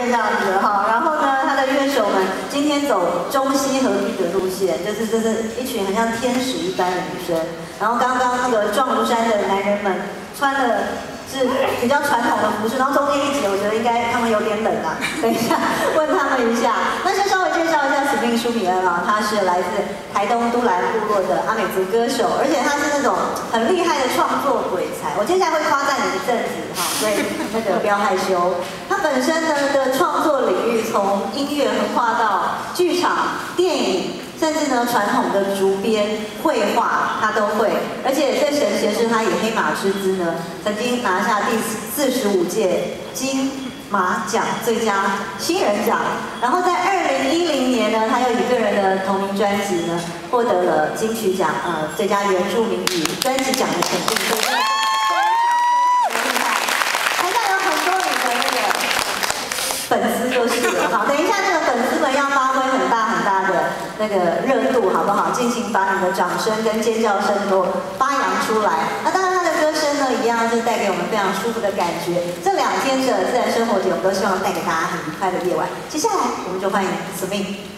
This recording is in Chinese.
这样子哈。然后呢，他的乐手们今天走中西合璧的路线，这是一群很像天使一般的女生。然后刚刚那个壮如山的男人们穿了是比较传统的服饰，然后中间一节我觉得应该他们有点冷啊，等一下问他们一下。那先稍微介绍一下史密舒米恩啊，他是来自台东都兰部落的阿美族歌手，而且他是那种很厉害的创作鬼才。我接下来会夸赞你一阵子哈，所以那个不要害羞。他本身呢的创作领域从音乐横跨到剧场、电影。甚至呢，传统的竹编、绘画他都会，而且最神奇的是，他以黑马之姿呢，曾经拿下第45届金马奖最佳新人奖。然后在2010年呢，他又以个人的同名专辑呢，获得了金曲奖最佳原住民语专辑奖的肯定，所以非常厉害。台下有很多你的那个粉丝就是了。好，等一下那个粉丝们要发挥很大很大的那个热度，好不好？尽情把你的掌声跟尖叫声都发扬出来。那当然，他的歌声呢，一样是带给我们非常舒服的感觉。这2天的自然生活节，我们都希望带给大家很愉快的夜晚。接下来，我们就欢迎 Smith。